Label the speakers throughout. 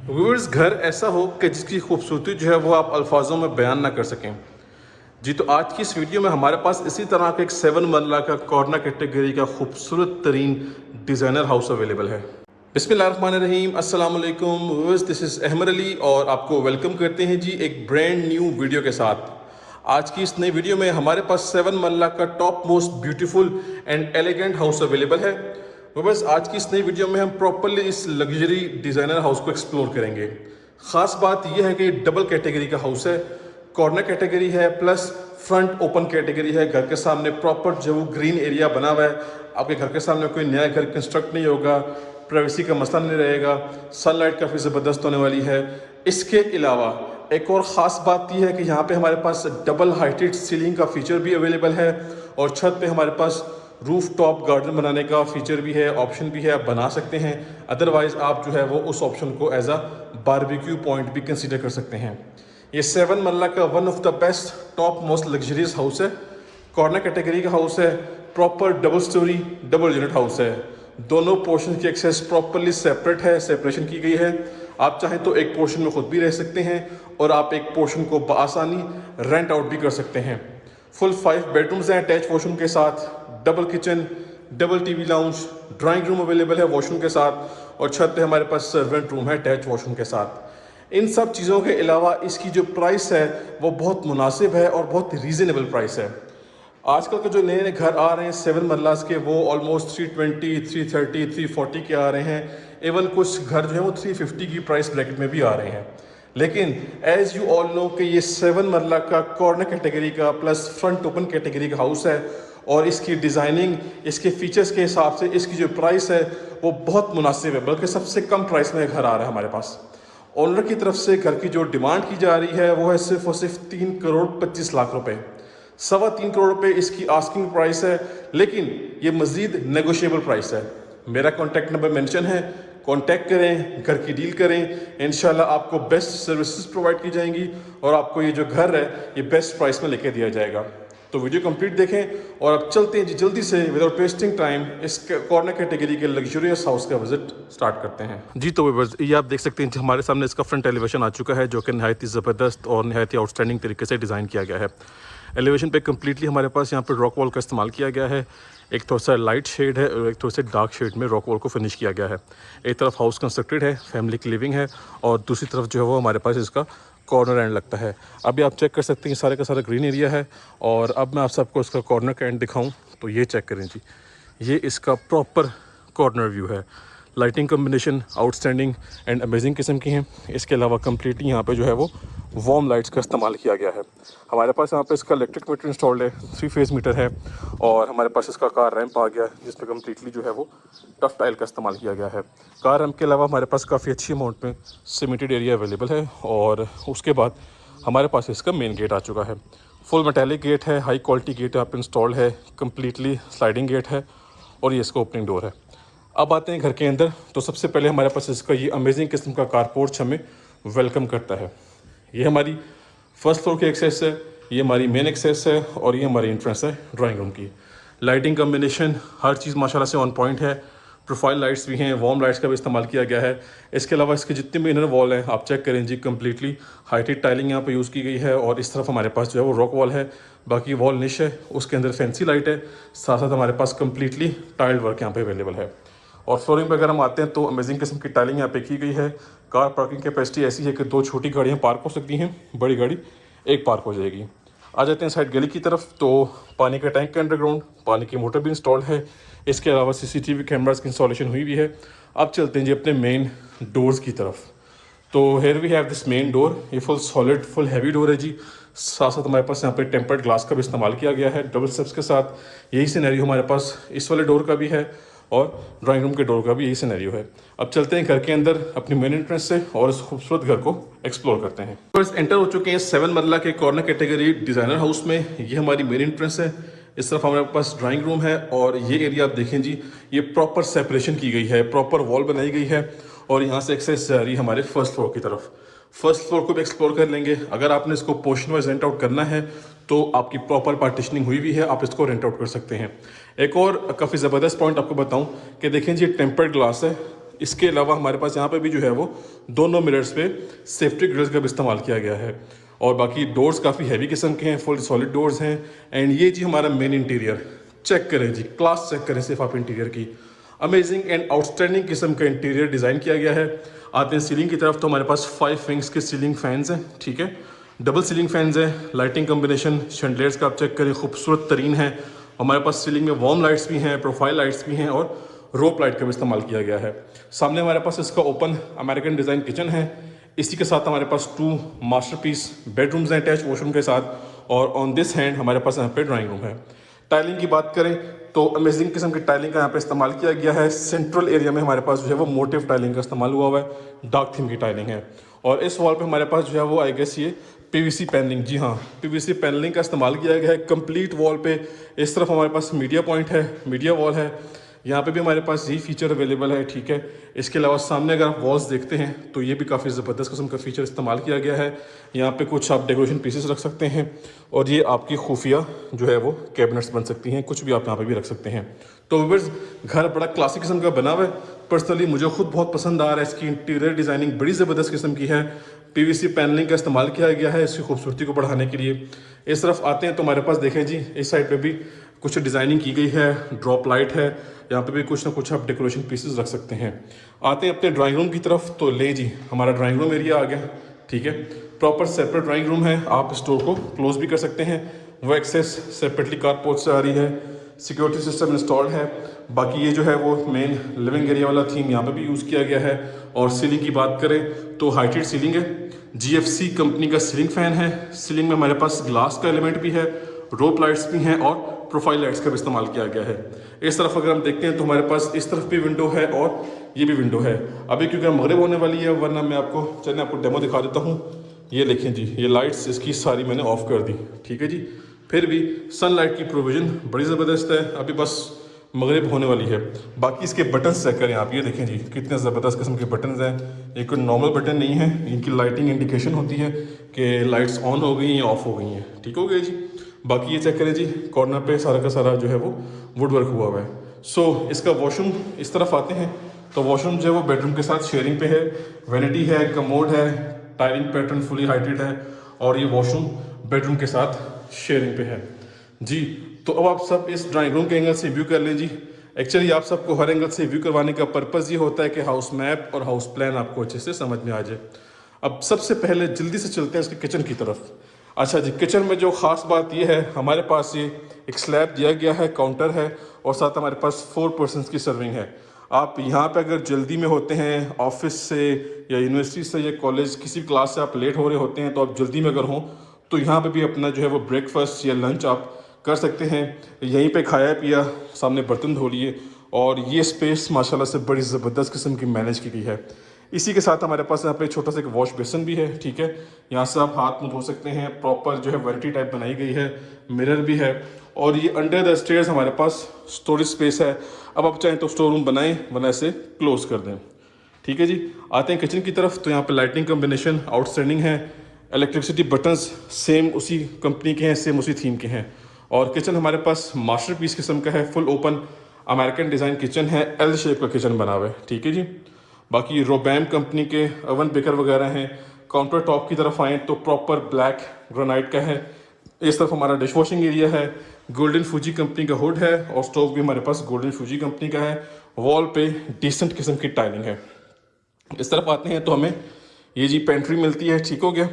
Speaker 1: Viewers, घर ऐसा हो कि जिसकी खूबसूरती जो है वो आप अल्फाजों में बयान ना कर सकें। जी, तो आज की इस वीडियो में हमारे पास इसी तरह का एक 7 मरला का कॉर्नर कैटेगरी का खूबसूरत तरीन डिज़ाइनर हाउस अवेलेबल है। बिस्मिल्लाहिर्रहमानिर्रहीम, अस्सलाम वालेकुम viewers, this is Ahmed Ali और आपको वेलकम करते हैं जी एक ब्रांड न्यू वीडियो के साथ। आज की इस नई वीडियो में हमारे पास 7 मरला का top most beautiful and elegant house available है। तो बस आज की इस नई वीडियो में हम प्रॉपरली इस लग्जरी डिज़ाइनर हाउस को एक्सप्लोर करेंगे। ख़ास बात यह है कि डबल कैटेगरी का हाउस है, कॉर्नर कैटेगरी है प्लस फ्रंट ओपन कैटेगरी है। घर के सामने प्रॉपर जो ग्रीन एरिया बना हुआ है। आपके घर के सामने कोई नया घर कंस्ट्रक्ट नहीं होगा, प्राइवेसी का मसला नहीं रहेगा, सनलाइट काफ़ी ज़बरदस्त होने वाली है। इसके अलावा एक और ख़ास बात यह है कि यहाँ पे हमारे पास डबल हाइटेड सीलिंग का फीचर भी अवेलेबल है और छत पे हमारे पास रूफ टॉप गार्डन बनाने का फीचर भी है, ऑप्शन भी है, आप बना सकते हैं। अदरवाइज़ आप जो है वो उस ऑप्शन को एज अ बारबेक्यू पॉइंट भी कंसीडर कर सकते हैं। ये 7 मरला का one of the best top most luxurious house है, कॉर्नर कैटेगरी का हाउस है, proper double storey double unit house है। दोनों पोर्शन की एक्सेस प्रॉपरली सेपरेट है, सेपरेशन की गई है। आप चाहें तो एक पोर्शन में खुद भी रह सकते हैं और आप एक पोर्शन को बआसानी रेंट आउट भी कर सकते हैं। फुल 5 बेडरूम्स हैं अटैच वॉशरूम के साथ, double kitchen, double TV lounge, drawing room available है वॉशरूम के साथ और छत पे हमारे पास सर्वेंट रूम है अटैच वॉशरूम के साथ। इन सब चीज़ों के अलावा इसकी जो प्राइस है वो बहुत मुनासिब है और बहुत रीज़नेबल प्राइस है। आजकल के जो नए नए घर आ रहे हैं 7 मरलास के, वो ऑलमोस्ट 320, 330, 340 के आ रहे हैं। इवन कुछ घर जो है वो 350 की प्राइस ब्रैकेट में भी आ रहे हैं। लेकिन एज यू ऑल नो कि ये 7 मरला का कॉर्नर कैटेगरी का प्लस फ्रंट ओपन कैटेगरी का हाउस है और इसकी डिज़ाइनिंग, इसके फीचर्स के हिसाब से इसकी जो प्राइस है वो बहुत मुनासिब है, बल्कि सबसे कम प्राइस में घर आ रहा है हमारे पास। ओनर की तरफ से घर की जो डिमांड की जा रही है वो है सिर्फ और सिर्फ 3 करोड़ 25 लाख रुपए। 3.25 करोड़ रुपए इसकी आस्किंग प्राइस है, लेकिन ये मज़ीद नेगोशिएबल प्राइस है। मेरा कॉन्टैक्ट नंबर मेंशन है, कॉन्टैक्ट करें, घर की डील करें। इंशाल्लाह आपको बेस्ट सर्विसेज प्रोवाइड की जाएंगी और आपको ये जो घर है ये बेस्ट प्राइस में लेके दिया जाएगा। तो वीडियो कंप्लीट देखें और अब चलते हैं जी जल्दी से विदाउट वेस्टिंग टाइम इस कॉर्नर कैटेगरी के लग्जरियस हाउस का विजिट स्टार्ट करते हैं जी। तो ये आप देख सकते हैं हमारे सामने इसका फ्रंट एलिवेशन आ चुका है, जो कि नहायत ही ज़बरदस्त और नहायत ही आउटस्टैंडिंग तरीके से डिज़ाइन किया गया है। एलिवेशन पे कम्प्लीटली हमारे पास यहाँ पर रॉक वॉल का इस्तेमाल किया गया है। एक थोड़ा सा लाइट शेड है और एक थोड़ा सा डार्क शेड में रॉक वॉल को फिनिश किया गया है। एक तरफ हाउस कंस्ट्रक्टेड है, फैमिली की लिविंग है और दूसरी तरफ जो है वो हमारे पास इसका कॉर्नर एंड लगता है। अभी आप चेक कर सकते हैं सारे का सारा ग्रीन एरिया है और अब मैं आप सबको इसका कॉर्नर का एंड दिखाऊं तो ये चेक करें जी, ये इसका प्रॉपर कॉर्नर व्यू है। Lighting combination outstanding and amazing किस्म की हैं। इसके अलावा कम्प्लीटली यहाँ पे जो है वो वार्म लाइट्स का इस्तेमाल किया गया है। हमारे पास यहाँ पे इसका इलेक्ट्रिक मीटर इंस्टॉल्ड है, 3 फेज़ मीटर है और हमारे पास इसका कार रैंप आ गया है जिसपे कम्प्लीटली जो है वो टफ टाइल का इस्तेमाल किया गया है। कार रैंप के अलावा हमारे पास काफ़ी अच्छी अमाउंट में सीमेंटेड एरिया अवेलेबल है और उसके बाद हमारे पास इसका मेन गेट आ चुका है। फुल मेटेलिक गेट है, हाई क्वालिटी गेट यहाँ पे इंस्टॉल्ड है, कम्प्लीटली स्लाइडिंग गेट है और ये इसका ओपनिंग डोर है। अब आते हैं घर के अंदर, तो सबसे पहले हमारे पास इसका ये अमेजिंग किस्म का कार पोर्च हमें वेलकम करता है। ये हमारी फर्स्ट फ्लोर की एक्सेस है, ये हमारी मेन एक्सेस है और ये हमारी एंट्रेंस है ड्राइंग रूम की। लाइटिंग कम्बिनेशन हर चीज़ माशाल्लाह से ऑन पॉइंट है। प्रोफाइल लाइट्स भी हैं, वार्म लाइट्स का भी इस्तेमाल किया गया है। इसके अलावा इसके जितने भी इनर वॉल हैं आप चेक करें जी, कम्प्लीटली हाइटेड टाइलिंग यहाँ पे यूज़ की गई है और इस तरफ हमारे पास जो है वो रॉक वॉल है, बाकी वॉल निश है, उसके अंदर फैंसी लाइट है, साथ साथ हमारे पास कम्प्लीटली टाइल वर्क यहाँ पे अवेलेबल है। और फ्लोरिंग पर अगर हम आते हैं तो अमेजिंग किस्म की टाइलिंग यहाँ पे की गई है। कार पार्किंग कैपेसिटी ऐसी है कि 2 छोटी गाड़ियाँ पार्क हो सकती हैं, बड़ी गाड़ी एक पार्क हो जाएगी। आ जाते हैं साइड गली की तरफ, तो पानी का टैंक का अंडरग्राउंड पानी की मोटर भी इंस्टॉल्ड है। इसके अलावा CCTV कैमरास की इंस्टॉलेशन हुई भी है। अब चलते हैं जी अपने मेन डोर्स की तरफ। तो here we have this main door, ये full solid full heavy door है जी। साथ साथ हमारे पास यहाँ पे टेम्पर्ड ग्लास का भी इस्तेमाल किया गया है डबल स्टेप्स के साथ। यही सिनेरियो हमारे पास इस वाले डोर का भी है और ड्राइंग रूम के डोर का भी यही सिनेरियो है। अब चलते हैं घर के अंदर अपनी मेन एंट्रेंस से और इस खूबसूरत घर को एक्सप्लोर करते हैं। फर्स्ट एंटर हो चुके हैं 7 मरला के कॉर्नर कैटेगरी डिज़ाइनर हाउस में। ये हमारी मेन एंट्रेंस है, इस तरफ हमारे पास ड्राइंग रूम है और ये एरिया आप देखें जी, ये प्रॉपर सेपरेशन की गई है, प्रॉपर वॉल बनाई गई है और यहाँ से एक्सेस जा रही है हमारे फर्स्ट फ्लोर की तरफ। फर्स्ट फ्लोर को भी एक्सप्लोर कर लेंगे। अगर आपने इसको पोर्शन वाइज रेंट आउट करना है तो आपकी प्रॉपर पार्टीशनिंग हुई भी है, आप इसको रेंट आउट कर सकते हैं। एक और काफ़ी ज़बरदस्त पॉइंट आपको बताऊं कि देखें जी, टेम्पर्ड ग्लास है, इसके अलावा हमारे पास यहाँ पे भी जो है वो दोनों मिरर्स पे सेफ्टी ग्रिल्स का भी इस्तेमाल किया गया है। और बाकी डोर्स काफ़ी हैवी किस्म के हैं, फुल सॉलिड डोर्स हैं। एंड ये जी हमारा मेन इंटीरियर चेक करें जी, क्लास चेक करें सिर्फ आप इंटीरियर की। अमेजिंग एंड आउटस्टैंडिंग किस्म का इंटीरियर डिज़ाइन किया गया है। आते हैं सीलिंग की तरफ, तो हमारे पास 5 विंग्स के सीलिंग फैंस हैं, ठीक है, डबल सीलिंग फैंस हैं। लाइटिंग कम्बिनेशन शैंडलियर्स का आप चेक करें, खूबसूरत तरीन है। हमारे पास सीलिंग में वार्म लाइट्स भी हैं, प्रोफाइल लाइट्स भी हैं और रोप लाइट का भी इस्तेमाल किया गया है। सामने हमारे पास इसका ओपन अमेरिकन डिज़ाइन किचन है। इसी के साथ हमारे पास 2 मास्टरपीस बेडरूम्स हैं अटैच वॉशरूम के साथ। और ऑन दिस हैंड हमारे पास यहाँ पे ड्राइंग रूम है। टाइलिंग की बात करें तो अमेजिंग किस्म की टाइलिंग का यहाँ पे इस्तेमाल किया गया है। सेंट्रल एरिया में हमारे पास जो है वो मोटिव टाइलिंग का इस्तेमाल हुआ है, डार्क थीम की टाइलिंग है। और इस वॉल पे हमारे पास जो है वो आई गेस ये पीवीसी पैनलिंग, जी हाँ, पीवीसी पैनलिंग का इस्तेमाल किया गया है कंप्लीट वॉल पे। इस तरफ हमारे पास मीडिया पॉइंट है, मीडिया वॉल है, यहाँ पे भी हमारे पास यही फीचर अवेलेबल है, ठीक है। इसके अलावा सामने अगर आप वॉल्स देखते हैं तो ये भी काफ़ी ज़बरदस्त किस्म का फीचर इस्तेमाल किया गया है। यहाँ पे कुछ आप डेकोरेशन पीसेस रख सकते हैं और ये आपकी खुफिया जो है वो कैबिनेट्स बन सकती हैं, कुछ भी आप यहाँ पे भी रख सकते हैं। तो व्यूअर्स, घर बड़ा क्लासिक किस्म का बना हुआ है। पर्सनली मुझे खुद बहुत पसंद आ रहा है। इसकी इंटीरियर डिज़ाइनिंग बड़ी ज़बरदस्त किस्म की है। पीवीसी पैनलिंग का इस्तेमाल किया गया है इसकी खूबसूरती को बढ़ाने के लिए। इस तरफ आते हैं तो हमारे पास देखें जी, इस साइड पे भी कुछ डिज़ाइनिंग की गई है, ड्रॉप लाइट है, यहाँ पे भी कुछ ना कुछ आप डेकोरेशन पीसेस रख सकते हैं। आते हैं अपने ड्राइंग रूम की तरफ, तो ले जी हमारा ड्राइंग रूम एरिया आ गया, ठीक है। प्रॉपर सेपरेट ड्राइंग रूम है, आप स्टोर को क्लोज भी कर सकते हैं। वो एक्सेस सेपरेटली कारपोर्ट से आ रही है, सिक्योरिटी सिस्टम इंस्टॉल्ड है। बाकी ये जो है वो मेन लिविंग एरिया वाला थीम यहाँ पे भी यूज़ किया गया है। और सीलिंग की बात करें तो हाइटेड सीलिंग है, GFC कंपनी का सीलिंग फैन है। सीलिंग में हमारे पास ग्लास का एलिमेंट भी है, रोप लाइट्स भी हैं और प्रोफाइल लाइट्स का भी इस्तेमाल किया गया है। इस तरफ अगर हम देखते हैं तो हमारे पास इस तरफ भी विंडो है और ये भी विंडो है। अभी क्योंकि मगरिब होने वाली है, वरना मैं आपको चलिए आपको डेमो दिखा देता हूँ। ये देखें जी, ये लाइट्स इसकी सारी मैंने ऑफ कर दी, ठीक है जी। फिर भी सनलाइट की प्रोविज़न बड़ी ज़बरदस्त है। अभी बस मगरिब होने वाली है। बाकी इसके बटन्स चेक करें आप, ये देखें जी कितने ज़बरदस्त किस्म के बटन्स हैं। ये कोई नॉर्मल बटन नहीं है, इनकी लाइटिंग इंडिकेशन होती है कि लाइट्स ऑन हो गई या ऑफ हो गई हैं, ठीक हो गया जी। बाकी ये चेक करें जी, कॉर्नर पे सारा का सारा जो है वो वुड वर्क हुआ है। सो इसका वॉशरूम इस तरफ आते हैं तो वॉशरूम जो है वो बेडरूम के साथ शेयरिंग पे है। वैनिटी है, कमोड है, टाइलिंग पैटर्न फुली हाइटेड है और ये वॉशरूम बेडरूम के साथ शेयरिंग पे है जी। तो अब आप सब इस ड्राइंग रूम के एंगल से व्यू कर लें जी। एक्चुअली आप सबको हर एंगल से व्यू करवाने का पर्पज़ ये होता है कि हाउस मैप और हाउस प्लान आपको अच्छे से समझ में आ जाए। अब सबसे पहले जल्दी से चलते हैं इसके किचन की तरफ। अच्छा जी, किचन में जो ख़ास बात यह है, हमारे पास ये एक स्लैब दिया गया है, काउंटर है और साथ हमारे पास 4 पर्सन्स की सर्विंग है। आप यहाँ पे अगर जल्दी में होते हैं, ऑफिस से या यूनिवर्सिटी से या कॉलेज किसी भी क्लास से आप लेट हो रहे होते हैं, तो आप जल्दी में अगर हों तो यहाँ पे भी अपना जो है वो ब्रेकफास्ट या लंच आप कर सकते हैं। यहीं पे खाया पिया, सामने बर्तन धो लिए और ये स्पेस माशाल्लाह से बड़ी ज़बरदस्त किस्म की मैनेज की गई है। इसी के साथ हमारे पास यहाँ पे छोटा सा एक वॉश बेसन भी है, ठीक है। यहाँ से आप हाथ मुँह धो सकते हैं। प्रॉपर जो है वैनिटी टाइप बनाई गई है, मिरर भी है और ये अंडर द स्टेयर्स हमारे पास स्टोरेज स्पेस है। अब आप चाहें तो स्टोर रूम बनाएं, वरना इसे क्लोज कर दें, ठीक है जी। आते हैं किचन की तरफ, तो यहाँ पे लाइटिंग कम्बिनेशन आउटस्टैंडिंग है। इलेक्ट्रिसिटी बटन्स सेम उसी कंपनी के हैं, सेम उसी थीम के हैं। और किचन हमारे पास मास्टरपीस किस्म का है, full open American design kitchen है, एल शेप का किचन बना हुआ है, ठीक है जी। बाकी रोबैम कंपनी के ओवन बेकर वगैरह हैं। काउंटर टॉप की तरफ आएँ तो प्रॉपर ब्लैक ग्रेनाइट का है। इस तरफ हमारा डिश वॉशिंग एरिया है, गोल्डन फूजी कंपनी का हुड है और स्टोव भी हमारे पास गोल्डन फूजी कंपनी का है। वॉल पे डिसेंट किस्म की टाइलिंग है। इस तरफ आते हैं तो हमें ये जी पेंट्री मिलती है, ठीक हो गया।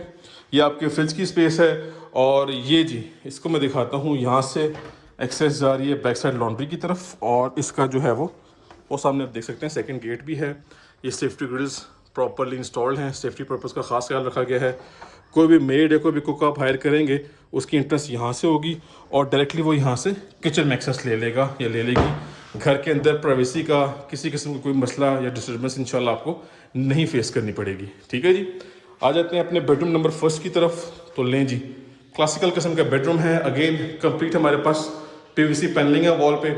Speaker 1: ये आपके फ्रिज की स्पेस है और ये जी इसको मैं दिखाता हूँ, यहाँ से एक्सेस जा रही है बैक साइड लॉन्ड्री की तरफ और इसका जो है वो सामने आप देख सकते हैं सेकंड गेट भी है। ये सेफ्टी ग्रिल्स प्रॉपरली इंस्टॉल्ड हैं, सेफ्टी पर्पज़ का खास ख्याल रखा गया है। कोई भी मेड या कोई भी कुक आप हायर करेंगे उसकी इंट्रेंस यहाँ से होगी और डायरेक्टली वो यहाँ से किचन में एक्सेस ले लेगा या ले लेगी। घर के अंदर प्राइवेसी का किसी किस्म का कोई मसला या डिस्टर्बेंस इंशाल्लाह आपको नहीं फेस करनी पड़ेगी, ठीक है जी। आ जाते हैं अपने बेडरूम नंबर 1 की तरफ, तो लें जी क्लासिकल किस्म का बेडरूम है। अगेन कंप्लीट हमारे पास पीवीसी पैनलिंग है वॉल पे,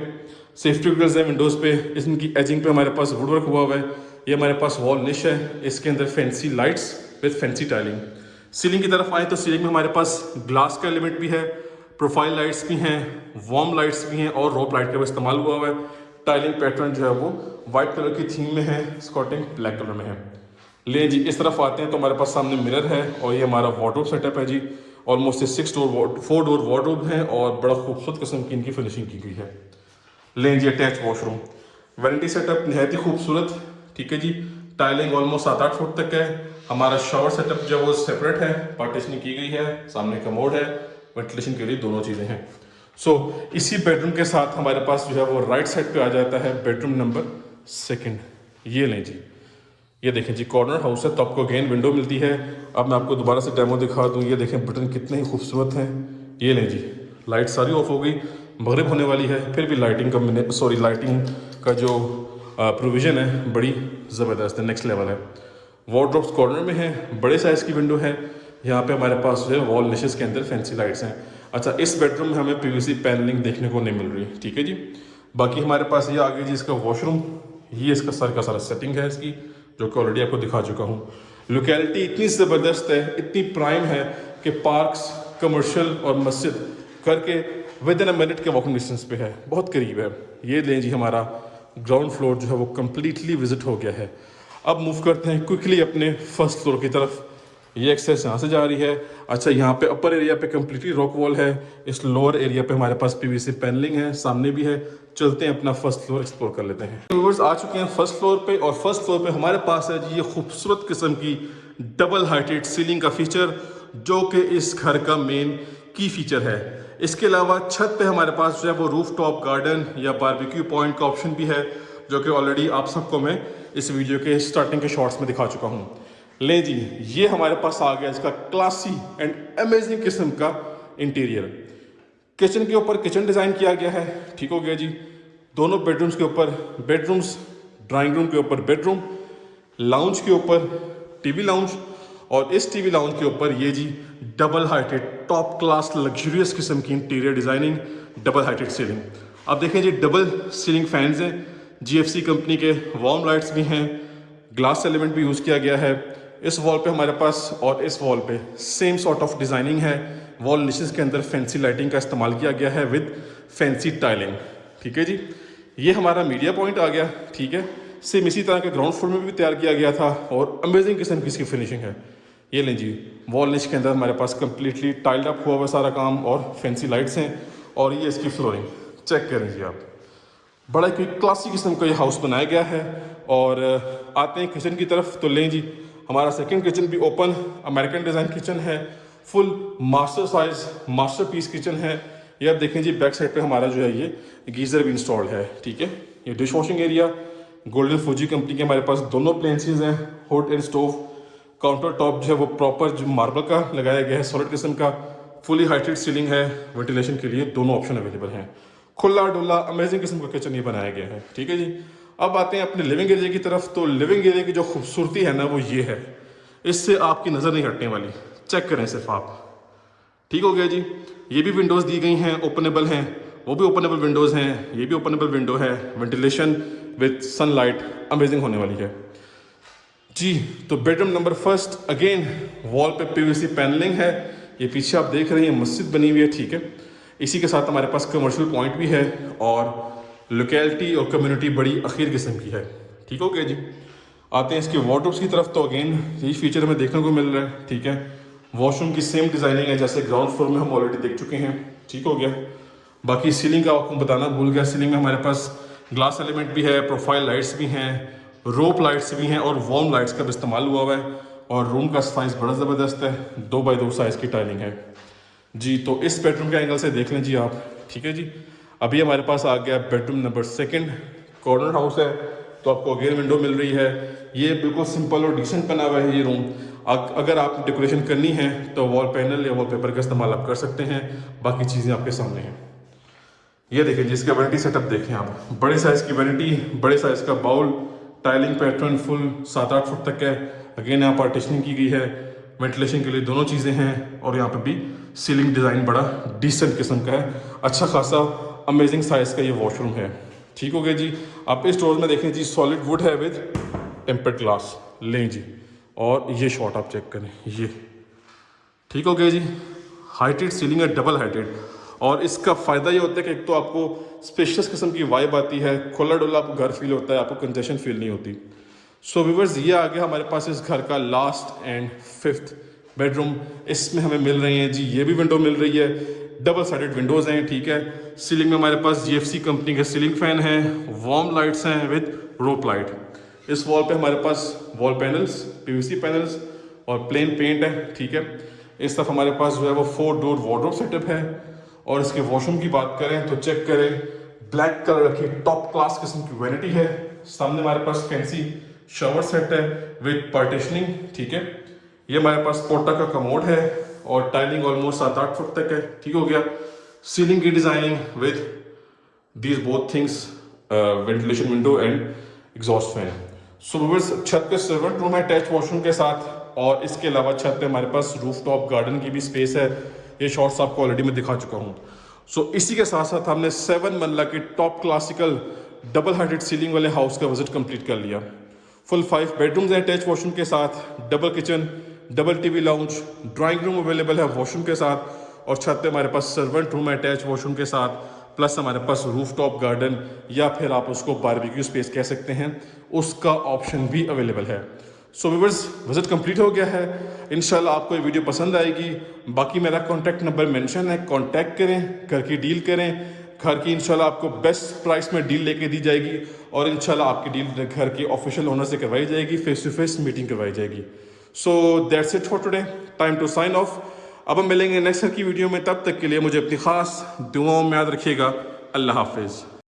Speaker 1: सेफ्टी ग्रिल्स है विंडोज़ पे, इनकी एजिंग पे हमारे पास वुड वर्क हुआ है। ये हमारे पास वॉल निश है, इसके अंदर fancy lights with fancy tiling. Ceiling की तरफ आए तो सीलिंग में हमारे पास ग्लास का एलिमेंट भी है, प्रोफाइल लाइट्स भी हैं, वार्म लाइट्स भी हैं और रोप लाइट का भी इस्तेमाल हुआ है। टाइलिंग पैटर्न जो है वो वाइट कलर की थीम में है, स्कर्टिंग ब्लैक कलर में है। ले जी इस तरफ आते हैं तो हमारे पास सामने मिरर है और ये हमारा वार्डरोब सेटअप है जी। ऑलमोस्ट 4 डोर वार्डरोब है और बड़ा खूबसूरत किस्म की इनकी फिनिशिंग की गई है। लें जी अटैच वॉशरूम, वैनिटी सेटअप नहायत ही खूबसूरत, ठीक है जी। टाइलिंग ऑलमोस्ट 7-8 फुट तक है। हमारा शावर सेटअप जो है वो सेपरेट है, पार्टीशनिंग की गई है, सामने कमोड है, वेंटिलेशन के लिए दोनों चीज़ें हैं। सो इसी बेडरूम के साथ हमारे पास जो है वो राइट साइड पे आ जाता है बेडरूम नंबर 2। ये लें जी, ये देखें जी कॉर्नर हाउस है तो आपको अगेन विंडो मिलती है। अब मैं आपको दोबारा से डेमो दिखा दूँ, ये देखें बटन कितने ही खूबसूरत हैं। ये लें जी, लाइट सारी ऑफ हो गई, मगरिब होने वाली है, फिर भी लाइटिंग का जो प्रोविज़न है बड़ी ज़बरदस्त है, नेक्स्ट लेवल है। वार्डरोब्स कॉर्नर में है, बड़े साइज़ की विंडो है। यहाँ पे हमारे पास जो है वॉल निशेस के अंदर फैंसी लाइट्स हैं। अच्छा, इस बेडरूम में हमें पीवीसी पैनलिंग देखने को नहीं मिल रही, ठीक है जी। बाकी हमारे पास ये आगे जी इसका वॉशरूम, ये इसका सारा सेटिंग है इसकी, जो कि ऑलरेडी आपको दिखा चुका हूँ। लोकेलिटी इतनी ज़बरदस्त है, इतनी प्राइम है कि पार्क्स, कमर्शियल और मस्जिद करके विद इन अ मिनट के वॉकिंग डिस्टेंस पे है, बहुत करीब है। ये लें जी हमारा ग्राउंड फ्लोर जो है वो कम्प्लीटली विजिट हो गया है। अब मूव करते हैं क्विकली अपने फर्स्ट फ्लोर की तरफ। ये एक्सेस यहाँ से जा रही है। अच्छा, यहाँ पे अपर एरिया पे कम्प्लीटली रॉक वॉल है, इस लोअर एरिया पे हमारे पास पीवीसी पैनलिंग है, सामने भी है। चलते हैं अपना फर्स्ट फ्लोर एक्सप्लोर कर लेते हैं। व्यूअर्स आ चुके हैं फर्स्ट फ्लोर पे और फर्स्ट फ्लोर पे हमारे पास है जी ये खूबसूरत किस्म की डबल हाइटेड सीलिंग का फीचर, जो कि इस घर का मेन की फीचर है। इसके अलावा छत पे हमारे पास जो है वो रूफ टॉप गार्डन या बारबेक्यू पॉइंट का ऑप्शन भी है, जो कि ऑलरेडी आप सबको मैं इस वीडियो के स्टार्टिंग के शॉर्ट्स में दिखा चुका हूँ। ले जी, ये हमारे पास आ गया इसका क्लासी एंड अमेजिंग किस्म का इंटीरियर। किचन के ऊपर किचन डिज़ाइन किया गया है, ठीक हो गया जी। दोनों बेडरूम्स के ऊपर बेडरूम्स, ड्राइंग रूम के ऊपर बेडरूम, लाउंज के ऊपर टीवी लाउंज, और इस टीवी लाउंज के ऊपर ये जी double heighted top class luxurious किस्म की interior designing, double heighted ceiling. अब देखें जी डबल सीलिंग फैंस हैं, जीएफसी कंपनी के वार्म लाइट्स भी हैं, ग्लास एलिमेंट भी यूज़ किया गया है। इस वॉल पे हमारे पास और इस वॉल पे सेम सॉर्ट ऑफ डिज़ाइनिंग है। वॉल निशेस के अंदर फैंसी लाइटिंग का इस्तेमाल किया गया है विद फैंसी टाइलिंग, ठीक है जी। ये हमारा मीडिया पॉइंट आ गया, ठीक है। सेम इसी तरह के ग्राउंड फ्लोर में भी तैयार किया गया था और अमेजिंग किस्म की इसकी फिनिशिंग है। ये लें जी, वॉल निश के अंदर हमारे पास कम्प्लीटली टाइल्ड अप हुआ हुआ सारा काम और फैंसी लाइट्स हैं। और ये इसकी फ्लोरिंग चेक करें जी आप, बड़ा कोई क्लासिक किस्म का ये हाउस बनाया गया है। और आते हैं किचन की तरफ, तो लें जी हमारा सेकंड किचन भी ओपन अमेरिकन डिज़ाइन किचन है, full master size masterpiece kitchen है। ये आप देखें जी बैक साइड पे हमारा जो है ये गीज़र भी इंस्टॉल्ड है, ठीक है। ये dish washing area, golden Fuji company के हमारे पास दोनों अप्लायंसेस हैं, hot and stove, counter top जो है वो प्रॉपर जो मार्बल का लगाया गया है, सॉलिड किस्म का, फुली हाइटेड सीलिंग है, वेंटिलेशन के लिए दोनों ऑप्शन अवेलेबल हैं। खुला डुला अमेजिंग किस्म का किचन ये बनाया गया है, ठीक है जी। अब आते हैं अपने लिविंग एरिया की तरफ, तो लिविंग एरिया की जो खूबसूरती है ना वो ये है, इससे आपकी नज़र नहीं हटने वाली, चेक करें सिर्फ आप, ठीक हो गया जी। ये भी विंडोज़ दी गई हैं, ओपनेबल हैं, वो भी ओपनेबल विंडोज़ हैं, ये भी ओपनेबल विंडो है, वेंटिलेशन विद सनलाइट अमेजिंग होने वाली है जी। तो bedroom number first, again wall पे पीवीसी पैनलिंग है, ये पीछे आप देख रहे हैं मस्जिद बनी हुई है, ठीक है। इसी के साथ हमारे पास कमर्शियल पॉइंट भी है और लोकेलिटी और कम्युनिटी बड़ी अखीर किस्म की है, ठीक हो गया जी। आते हैं इसके वार्डरोब्स की तरफ, तो अगेन यही फीचर हमें देखने को मिल रहा है, ठीक है। वॉशरूम की सेम डिज़ाइनिंग है जैसे ग्राउंड फ्लोर में हम ऑलरेडी देख चुके हैं, ठीक हो गया। बाकी सीलिंग का आपको बताना भूल गया, सीलिंग में हमारे पास ग्लास एलिमेंट भी है, प्रोफाइल लाइट्स भी हैं, रोप लाइट्स भी हैं और वार्म लाइट्स का भी इस्तेमाल हुआ हुआ है। और रूम का साइज़ बड़ा ज़बरदस्त है, 2x2 साइज़ की टाइलिंग है जी। तो इस बेडरूम के एंगल से देख लें जी आप, ठीक है जी। अभी हमारे पास आ गया बेडरूम नंबर 2, कॉर्नर हाउस है, तो आपको अगेन विंडो मिल रही है। ये बिल्कुल सिंपल और डिसेंट बना हुआ है ये रूम। अगर आप डेकोरेशन करनी है तो वॉल पैनल या वॉलपेपर का इस्तेमाल आप कर सकते हैं, बाकी चीज़ें आपके सामने हैं। ये देखें जी इसका वैनिटी सेटअप देखें आप, बड़े साइज़ की वैनिटी, बड़े साइज़ का bowl, tiling pattern full 7-8 foot तक है। अगेन यहाँ पार्टीशनिंग की गई है, वेंटिलेशन के लिए दोनों चीज़ें हैं। और यहाँ पे भी सीलिंग डिज़ाइन बड़ा डिसेंट किस्म का है, अच्छा खासा अमेजिंग साइज़ का ये वॉशरूम है, ठीक हो गया जी। आप इस डोर में देखें जी सॉलिड वुड है विद टेम्पर्ड ग्लास, लें जी। और ये शॉट आप चेक करें, ये ठीक हो गया जी। हाइटेड सीलिंग है, डबल हाइटेड, और इसका फ़ायदा ये होता है कि एक तो आपको स्पेशियस किस्म की वाइब आती है, खुला डुला आपको घर फील होता है, आपको कंजेशन फील नहीं होती। सो व्यूअर्स, ये आ गया हमारे पास इस घर का लास्ट एंड 5th बेडरूम। इसमें हमें मिल रही हैं जी, ये भी विंडो मिल रही है, डबल साइडेड विंडोज़ हैं, ठीक है। सीलिंग में हमारे पास GFC कंपनी के सीलिंग फैन है, वार्म लाइट्स हैं विद रोप लाइट। इस वॉल पे हमारे पास वॉल पैनल्स, PVC पैनल्स और प्लेन पेंट है, ठीक है। इस तरफ हमारे पास जो है वो 4 डोर वार्डरोब सेटअप है। और इसके वॉशरूम की बात करें तो चेक करें, ब्लैक कलर की टॉप क्लास किस्म की वैनिटी है। सामने हमारे पास फैंसी शावर सेट है विद पार्टीशनिंग, ठीक है। ये हमारे पास पोर्टा का कमोड है और टाइलिंग ऑलमोस्ट 7-8 फुट तक है, ठीक हो गया। सीलिंग की designing with these both things, ventilation window and exhaust fan. So viewers, छत पे सर्वेंट रूम है अटैच वॉशरूम के साथ, और इसके अलावा छत पे हमारे पास रूफ टॉप गार्डन की भी स्पेस है। ये शॉर्ट्स आपको ऑलरेडी मैं दिखा चुका हूँ। सो इसी के साथ साथ हमने 7 मरला के top classical double heighted ceiling वाले हाउस का विजिट कंप्लीट कर लिया। फुल 5 बेडरूम्स हैं अटैच वॉशरूम के साथ, double kitchen, double TV lounge, drawing room available है वॉशरूम के साथ, और छत पे हमारे पास सर्वेंट रूम है अटैच वॉशरूम के साथ, प्लस हमारे पास रूफ टॉप गार्डन या फिर आप उसको बारबेक्यू स्पेस कह सकते हैं, उसका ऑप्शन भी अवेलेबल है। सो व्यूअर्स, विजिट कंप्लीट हो गया है। इंशाल्लाह आपको ये वीडियो पसंद आएगी। बाकी मेरा कॉन्टैक्ट नंबर मेंशन है, कॉन्टैक्ट करें, घर की डील करें। घर की इंशाल्लाह आपको बेस्ट प्राइस में डील लेके दी जाएगी, और इंशाल्लाह आपकी डील घर के ऑफिशियल ओनर से करवाई जाएगी, फेस टू फेस मीटिंग करवाई जाएगी। So that's it for today, time to sign off. अब हम मिलेंगे नेक्स्ट की वीडियो में, तब तक के लिए मुझे अपनी खास दुआओं में याद रखिएगा। अल्लाह हाफिज़।